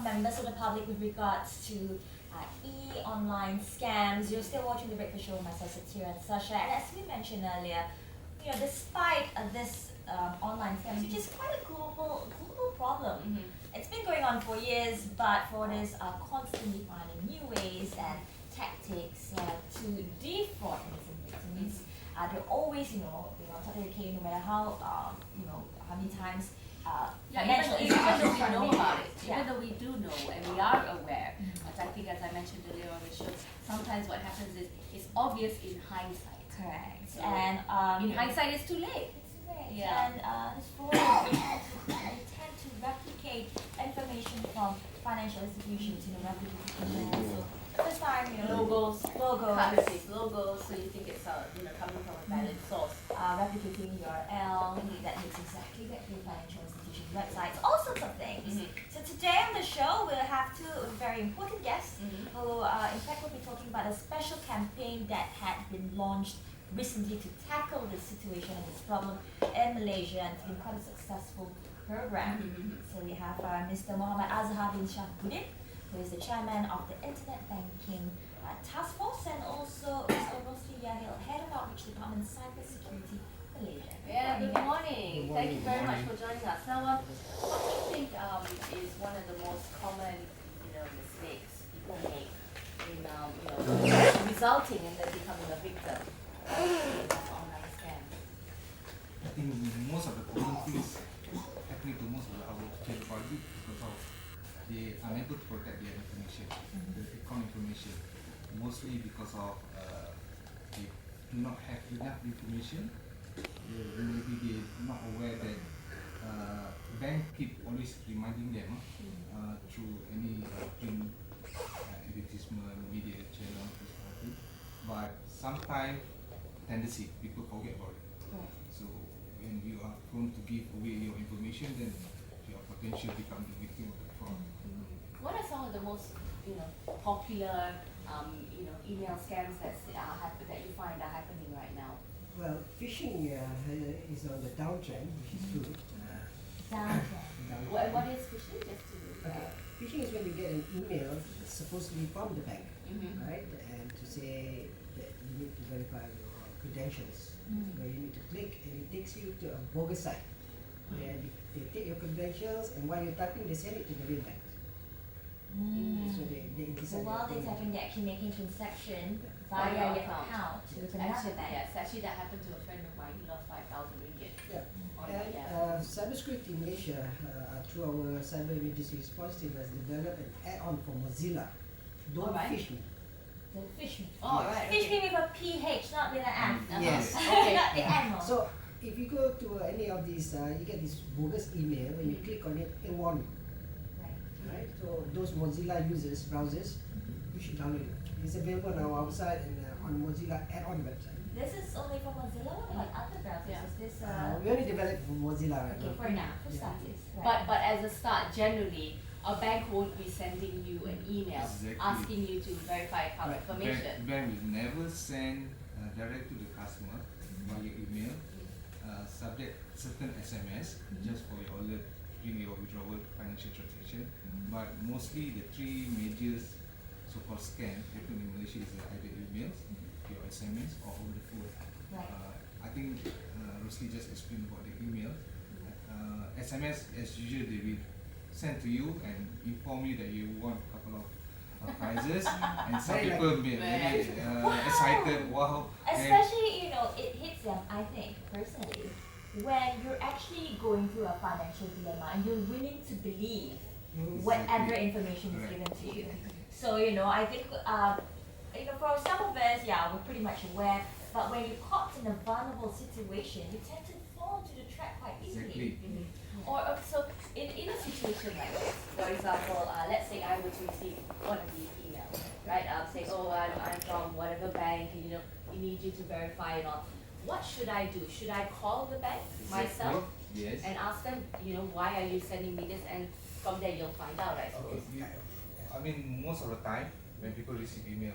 members of the public with regards to online scams. You're still watching The Breakfast Show with myself, Satira and Sasha. And as we mentioned earlier, despite this online scams, which is quite a global problem, it's been going on for years, but fraudsters are constantly finding new ways and tactics to defraud innocent victims. They're always, target the case no matter how many times. Even though we know about it, even though we do know and we are aware, but I think as I mentioned earlier on the show, sometimes what happens is it's obvious in hindsight. Correct. So And in hindsight, it's too late. It's too late. Yeah. And this fraud, they tend to replicate information from financial institutions, replicate emails. So first time, logos, Currencies, logos, so you think it's coming from a valid source. Replicating URL that looks exactly like your financial institution websites, all sorts of things. So today on the show, we'll have two very important guests who, in fact, will be talking about a special campaign that had been launched recently to tackle this situation and this problem in Malaysia, and it's been quite a successful program. So we have Mr. Muhammad Azhar bin Shahbuddin, who is the chairman of the Internet Banking Task Force, and also Mr. Rosly Yahil, head of Outreach Dept, CyberSecurity Malaysia. Yeah, good morning. Thank you very much for joining us. Now, what do you think is one of the most common, mistakes people make in, resulting in them becoming a victim of online scams? I think most of the common things happening to most of our public because of they are unable to protect their information, the account information, mostly because of they do not have enough information. Maybe they're not aware that bank keep always reminding them through any print advertisement, media channel, but sometimes tendency people forget about it. So when you are going to give away your information, then you are potentially become the victim of the fraud. What are some of the most, popular, email scams that you find are happening right now? Well, phishing is on the downtrend, which is good. Downtrend. What is phishing? Just to Phishing is when you get an email supposedly from the bank, right? And to say that you need to verify your credentials, where you need to click, and it takes you to a bogus site. Where they take your credentials, and while you're typing, they send it to the real bank. So they So while they're typing, they're actually making transaction via your account to another bank. Yes, actually that happened to a friend of mine. He lost 5,000 ringgit. Yeah. And CyberSecurity Malaysia, through our cyber emergency response team, has developed an add-on for Mozilla. Don't fish me. Don't fish me. Oh, right. Fish me with a PH, not with an M. Yes. Okay. Not the animal. So if you go to any of these, you get this bogus email. When you click on it, it warns you. Right? So those Mozilla users, browsers, you should download it. It's available on our website and on Mozilla add-on website. This is only for Mozilla or like other browsers? Yeah. Is this We only developed for Mozilla right okay, now. for now, for Yeah. starters. Right. But as a start, generally, a bank won't be sending you an email Exactly. asking you to verify account Right. information. Bank will never send direct to the customer via email, subject certain SMS just for your alert during your withdrawal financial transaction. But mostly the three major so-called scam happening in Malaysia is either emails, your SMS, or over the phone. Right. I think Rosly just explained about the email. SMS, as usual, they will send to you and inform you that you won a couple of prizes, and some Very people may very excited. Wow! Especially, it hits them, I think, personally, when you're actually going through a financial dilemma and you're willing to believe whatever information is given to you. So, I think, for some of us, we're pretty much aware, but when you're caught in a vulnerable situation, you tend to fall into the trap quite easily. Exactly. Or so in a situation like this, for example, let's say I were to receive one of these emails, right? Saying, I'm from whatever bank, we need you to verify it all. What should I do? Should I call the bank myself Yes. and ask them, why are you sending me this? And from there you'll find out, I suppose. I mean, most of the time when people receive email,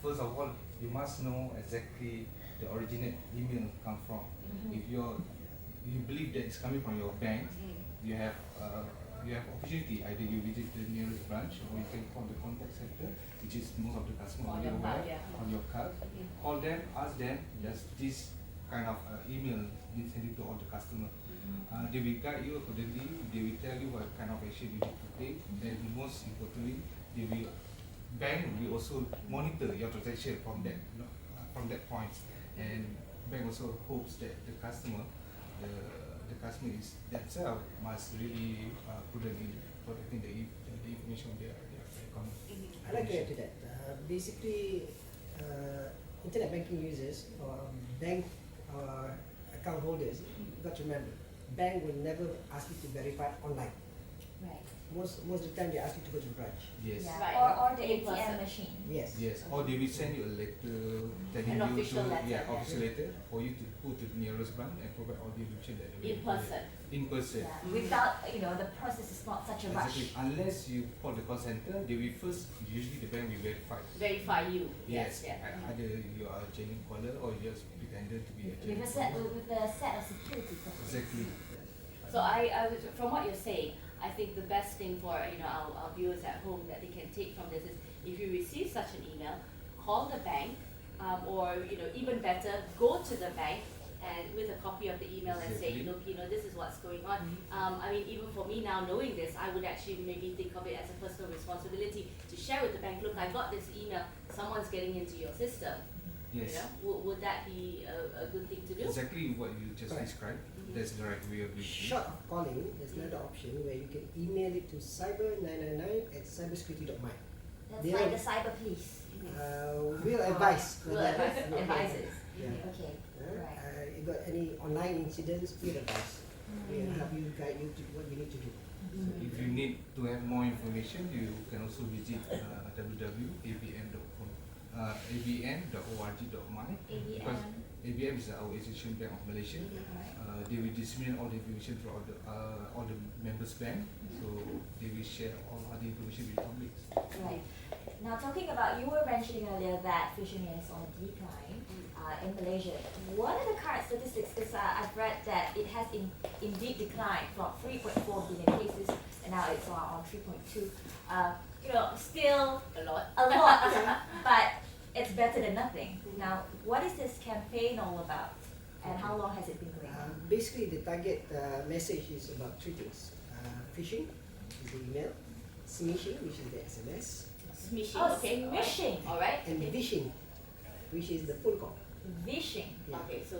first of all, you must know exactly the original email come from. If you believe that it's coming from your bank, you have opportunity. Either you visit the nearest branch branch, or you can call the contact center, which is most of the customers On already your aware card, yeah. on your card. Call them, ask them, does this kind of email be sent to all the customer. They will guide you accordingly, they will tell you what kind of action you need to take, and most importantly, bank will also monitor your transaction from that point, and bank also hopes that the customer is themselves must really prudent in protecting the information of their account. I'd like to add to that. Basically, internet banking users or bank or account holders, you've got to remember, bank will never ask you to verify online. Right. Most of the time they ask you to go to the branch. Yes. Yeah. Right. Or the In ATM person. machine. Yes. Yes. Or they will send you a letter telling An you official to letter, yeah. official letter for you to go to the nearest branch and provide all the information that they In will person. In person. Yeah. Without, the process is not such a Exactly. rush. Unless you call the call center, they will first, usually the bank will verify. Verify you. Yes. Yeah. Either you are a genuine caller or you just pretended to be a With genuine a set caller. with a set of security features. Exactly. So from what you're saying, I think the best thing for our viewers at home that they can take from this is if you receive such an email, call the bank, or even better, go to the bank and with a copy of the email and say, Exactly. look, this is what's going on. I mean, even for me now knowing this, I would actually maybe think of it as a personal responsibility to share with the bank. Look, I got this email. Someone's getting into your system. Yes. Would that be a good thing to do? Exactly what you just Correct. described. That's the right way of doing it. Short of calling, there's another option where you can email it to cyber999@cybersecurity.my. That's Yeah. like the cyber police. We'll advise. We'll advise advisors. Yeah. Okay. Right. You got any online incidents, we'll advise. We'll help you, guide you to what you need to do. If you need to have more information, you can also visit www.abm.com, abm.org.my. Because ABM is our Association Bank of Malaysia. They will disseminate all the information throughout all the members bank, so they will share all other information with the public. Right. Now talking about, you were mentioning earlier that phishing is on decline in Malaysia. What are the current statistics? Because I've read that it has indeed declined from 3.4 billion cases and now it's on 3.2. Still A lot. but it's better than nothing. Now, what is this campaign all about, and how long has it been going on? Basically, the target message is about three things. Phishing, is the email. Smishing, which is the SMS. Smishing, Oh, okay. smishing. All right. And vishing, which is the phone call. Vishing. Yeah. Okay, so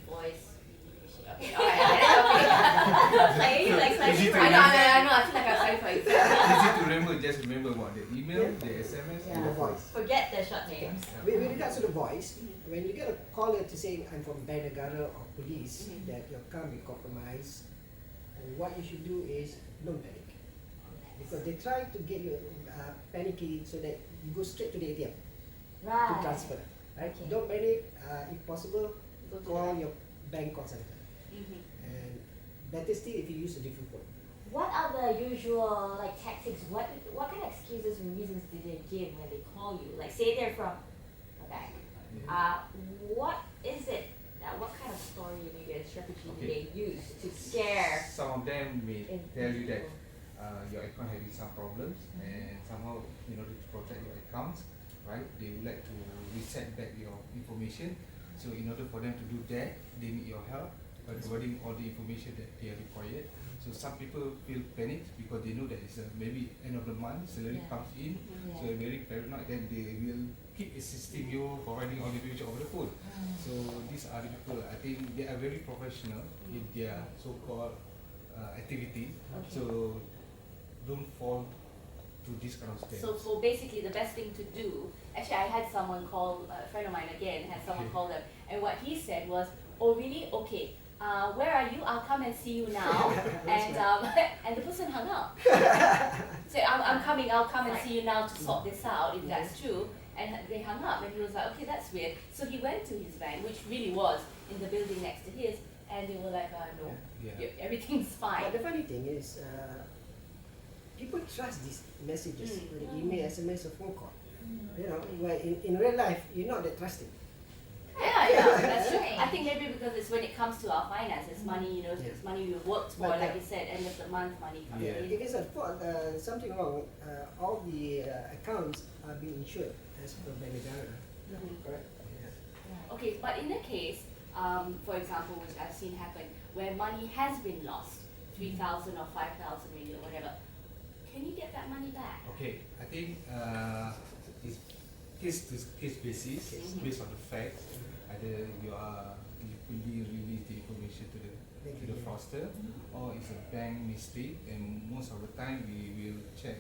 voice, phishing. Okay, all right. Like you like Easy to I know. I feel like I'm sorry for you. Easy to remember, just remember about the email, the SMS, Yeah. and The the voice. forget the short names. With regards to the voice, when you get a caller to say, I'm from Bank Negara or police, that your account will be compromised, what you should do is don't panic. Because they try to get you panicky so that you go straight to the ATM to Right. transfer. Right? Okay. Don't panic. If possible, Go to call the- your bank call center. And better still if you use a different phone. What are the usual tactics? What kind of excuses and reasons do they give when they call you? Like say they're from a bank. What is it? What kind of story, maybe a strategy do they use to scare? Some of them may in- tell you that people? your account having some problems, and somehow in order to protect your accounts, right, they would like to reset back your information. So in order for them to do that, they need your help by providing all the information that they are required. So some people feel panicked because they know that it's maybe end of the month, salary Yeah. comes in, Yeah. so they're very paranoid, then they will keep assisting you, providing all the information over the phone. So these are the people, I think they are very professional in their so-called activity. Okay. So don't fall to this kind of scams. So basically the best thing to do, actually I had someone call, a friend of mine again, had someone Okay. call them, and what he said was, oh really? Okay, where are you? I'll come and see you now. And and the person hung up. So I'm coming, I'll come and see you now to sort this out, if that's true. And they hung up, and he was like, okay, that's weird. So he went to his bank, which really was in the building next to his, and they were like, no, Yeah. everything's fine. But the funny thing is, people trust these messages, whether email, SMS, or phone call. You know, where in real life, you're not that trusting. Yeah, that's true. Right. I think maybe because it's when it comes to our finances, money, Yeah. it's money we worked for, But, like you said, end of the month, money comes Yeah. in. If it's something wrong, all the accounts are being insured as per Bank Negara. Mhm. Correct? Okay, but in a case, for example, which I've seen happen, where money has been lost, 3,000 or 5,000 ringgit or whatever, can you get that money back? Okay, I think it's case to case basis, based on the facts. Either you fully release the information to the fraudster, or it's a bank mistake, and most of the time we will check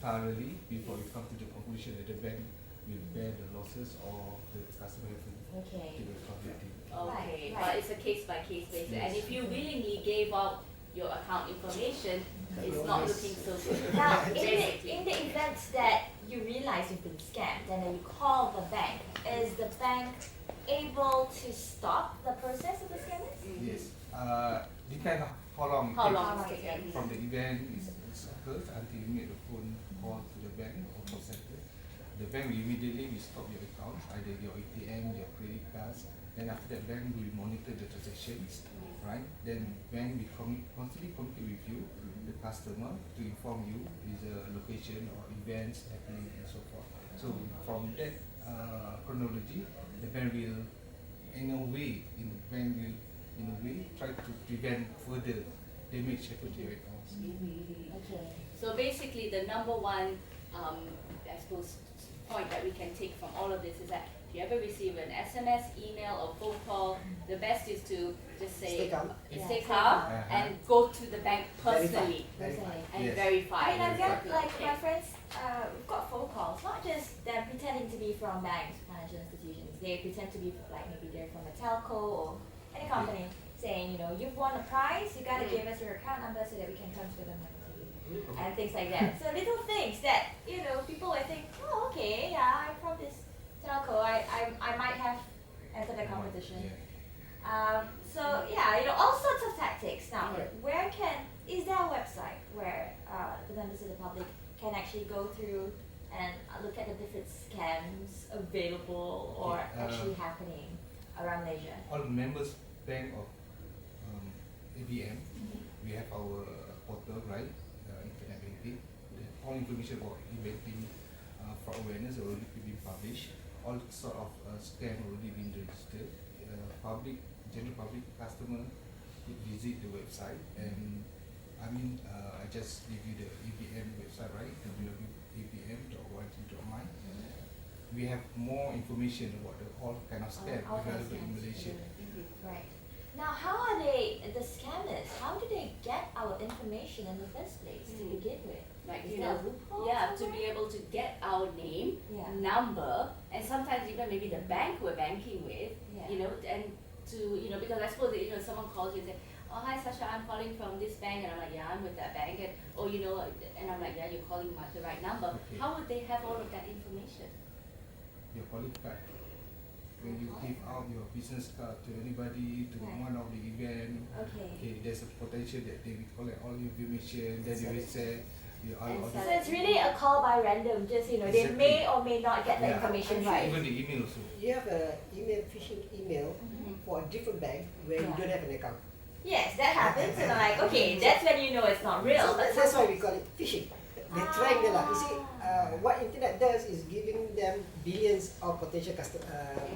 thoroughly before we come to the conclusion that the bank will bear the losses or the customer have to Okay. take responsibility. Okay, Right. but it's a case by case basis, and Yes. if you willingly gave out your account information, it's not looking so good. Now, in Basically. the event that you realize you've been scammed and then you call the bank, is the bank able to stop the process of the scammers? Yes. Depend on how long it How takes long How it's long it taken? from the event is occurs until you make the phone call to the bank or call center. The bank will immediately stop your account, either your ATM, your credit cards. Then after that, bank will monitor the transactions, right? Then bank will constantly communicate with you, the customer, to inform you is a location or events happening and so forth. So from that chronology, the bank will, in a way, try to prevent further damage happen to your accounts. Okay. So basically, the number one, I suppose, point that we can take from all of this is that if you ever receive an SMS, email, or phone call, the best is to just say, Stay calm. stay Yeah. calm, Uh-huh. and go to the bank personally Personally. and Yes. verify. I mean, I've got exactly. like Okay. my friends, we've got phone calls, not just them pretending to be from banks, financial institutions. They pretend to be like maybe they're from a telco or any company, saying, you know, you've won a prize, you gotta give us your account number so that we can transfer the money to you. And things like that. So little things that, you know, people will think, oh, okay, yeah, I'm from this telco, I might have entered a competition. Yeah. So yeah, you know, all sorts of tactics. Now, Yeah. is there a website where the members of the public can actually go through and look at the different scams available or Okay, actually happening around Malaysia? All members bank of ABM, we have our portal, right? Internet banking. All information about eBanking, fraud awareness already been published. All sort of scam already been registered. General public customer could visit the website, and I just give you the ABM website, right? www.abm.yg.my. We have more information about all kind of scam All kinds of available in scams. Malaysia. Right. Now, how are the scammers? How do they get our information in the first place to begin with? Like, Is you there know, a loophole yeah, to somewhere? be able to get our name, Yeah. number, and sometimes even maybe the bank we're banking with, Yeah. you know, and to, you know, because I suppose that, you know, someone calls you and say, oh, hi Sasha, I'm calling from this bank, and I'm like, yeah, I'm with that bank, and, oh, you know, and I'm like, yeah, you're calling the right number. Okay. How would they have all of that information? Your calling card. When you give out your business card to anybody, to Right. one of the event, Okay. there's a potential that they will collect all your information, then they will say, all And So the, it's really a call by random, just, you know, they Exactly. may or may not get the Yeah. information Actually, right. even the email also. You have a phishing email for a different bank where you Yeah. don't have an account. Yes, that happens, and I'm like, okay, that's when you know it's not real. So But that's why we call it phishing. They're trying their luck. You see, what internet does is giving them billions of potential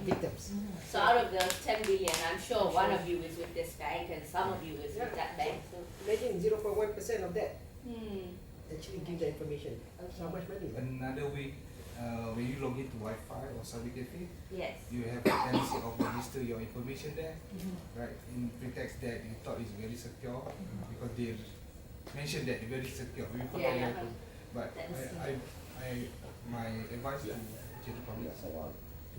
victims. So out of the 10 billion, I'm sure one of you is with this bank and some of you is with that bank. So, Imagine 0.1% of that hmm. actually give the information. So how much money? Another way, when you log into Wi-Fi or cyber cafe, yes. you have a tendency of register your information there, right? In pretext that you thought it's very secure, because they mentioned that it's very secure. We put Yeah, all yeah. your- But That is my advice to general public,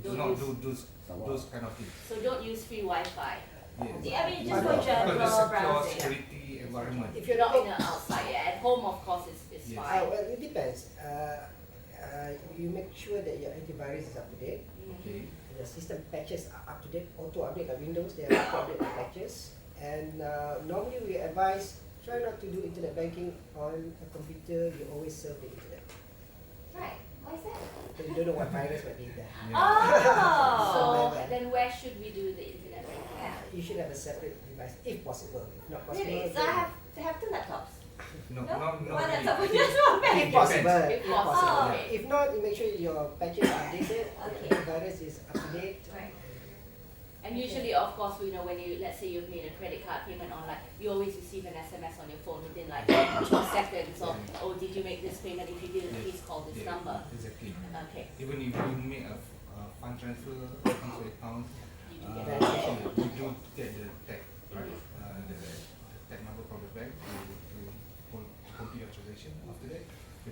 do Don't not use- do those kind of things. So don't use free Wi-Fi. Yes. Yeah, I mean, just Because for general the secure browsing. security environment. If You're you're not in the outside. Yeah, at home, of course, it's Yes. fine. well, it depends. You make sure that your antivirus is up to date. Okay. The system patches are up to date. Auto update on Windows, they are auto update the patches. And normally we advise try not to do internet banking on a computer. You always surf the internet. Right. Why is that? The you don't know what virus might be there. So Yeah. then where should we do the internet banking? You should have a separate device if possible. If not possible, Really? So I have two laptops. No, No? not One really. laptop for just one bank. if possible. If If possible. possible. Oh, okay. If not, you make sure your patches are updated. Okay. The virus is up to date. Right. And usually, of course, you know, when you, let's say you've made a credit card payment online, you always receive an SMS on your phone within like 2 seconds of, oh, did you make this payment? If you didn't, please call this Yeah, number. Exactly. Okay, Even if you make a fund transfer to account, you do get Right. that. you do get the tag, right? The tag number from the bank to complete your transaction. After that,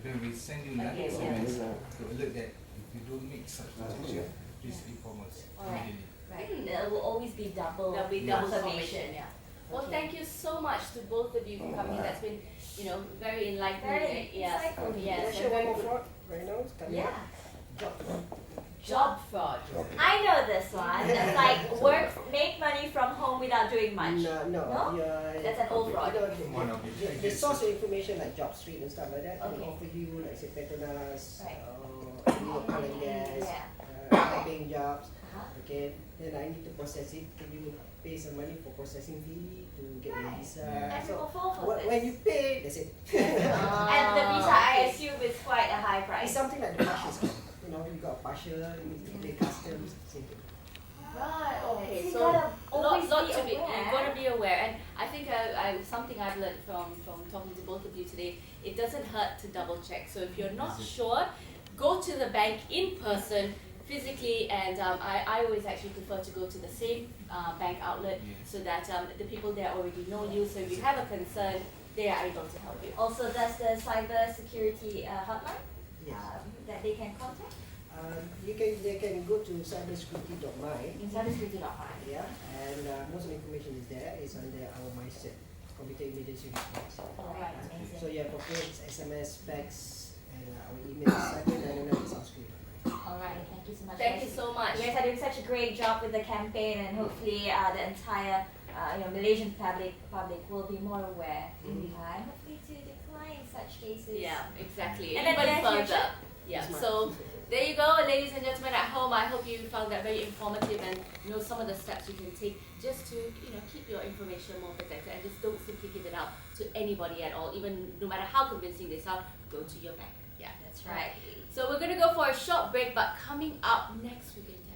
then we send you another Okay, SMS to alert that if you don't make such transaction, please inform us Alright. immediately. Right. There will always be double There'll be double confirmation, yeah. Well, Okay. thank you so much to both of you for coming. That's been, you know, very enlightening. Very Yes, insightful. Can I yes, share and one very more good. fraud right now? It's coming Yeah. up. Job. Job fraud. I know this one. It's like make money from home without doing much. No, No? you're- That's an old fraud. you know, One of it. the source of information like Job Street and stuff like that can Okay. offer you, like say Petronas, Right. oil and gas, Yeah. high-paying jobs. Uh-huh. Okay, then I need to process it. Can you pay some money for processing fee to get your Right. visa? Yeah. And So people fall for this. when you pay, that's it. And the visa, I Okay. assume, is quite a high It's price. something like the partial scam. You know, you got partial, you need to pay customs, same thing. Right, okay. So you So gotta always lot be to be, aware. you've got to be aware. And I think something I've learned from talking to both of you today, it doesn't hurt to double check. So if you're not sure, go to the bank in person, physically, and I always actually prefer to go to the same bank outlet so that the people there already know you. So if you have a concern, they are able to help you. Also, there's the cybersecurity hotline Yes. that they can contact. They can go to cybersecurity.my. In cybersecurity.com. Yeah, and most of the information is there. It's under our mindset, computer emergency response. Alright, amazing. So you have phones, SMS, fax, and our email is cyber909@soundscreen.my. Alright, thank you so much. Thank guys. you so much. You guys are doing such a great job with the campaign, and hopefully the entire Malaysian public will be more aware and hopefully to decline such cases. Yeah, exactly. And then Even there's your further. Yeah. Smart. So there you go, ladies and gentlemen at home. I hope you found that very informative and know some of the steps you can take just to keep your information more protected, and just don't simply give it out to anybody at all, even no matter how convincing they sound. Go to your bank. Yeah, That's right. So we're gonna go for a short break, but coming up next we're going to